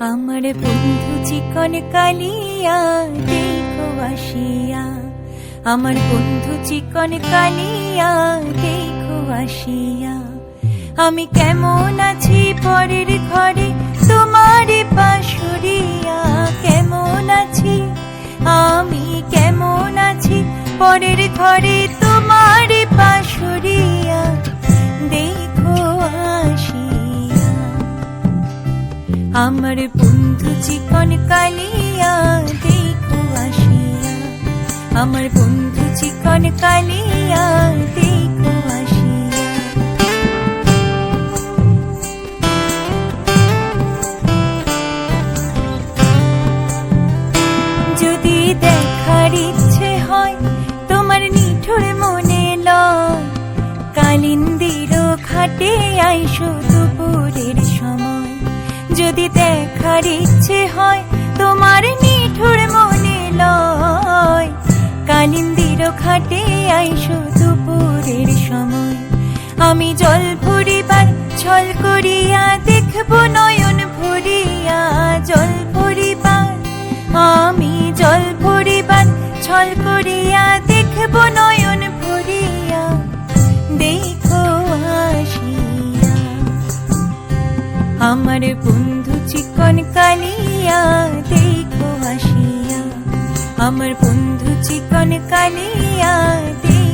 আমার বন্ধু চিকন কালিয়া দেখো আসিয়া, আমার বন্ধু চিকন কালিয়া দেখো আসিয়া। আমি কেমন আছি পরের ঘরে তোমার পাশুরিয়া, কেমন আছি আমি কেমন আছি পরের ঘরে তোমার পাশুরিয়া, দেখো আসিয়া। আমার বন্ধু চিকন কালিয়া দেখো আসিয়া, আমার বন্ধু চিকন কালিয়া দেখো আসিয়া। যদি দেখার ইচ্ছে হয় তোমার নিঠুর মনে লয়, কালিন্দির ঘাটে আইসো দুপুরের সময়। যদি দেখার ইচ্ছে হয় তোমার নিঠুর মনে লয়, কালিন্দির ঘাটে আইসো দুপুরের সময়। আমি জল ভরিবার ছল করিয়া দেখবো নয়ন ভরিয়া, জল ভরিবার আমি জল ভরিবার ছল করিয়া দেখবো নয়ন ভরিয়া, দেখো আসিয়া। আমার বন্ধু চিকন কালিয়া দেখো আসিয়া, আমার বন্ধু চিকন কালিয়া দেখো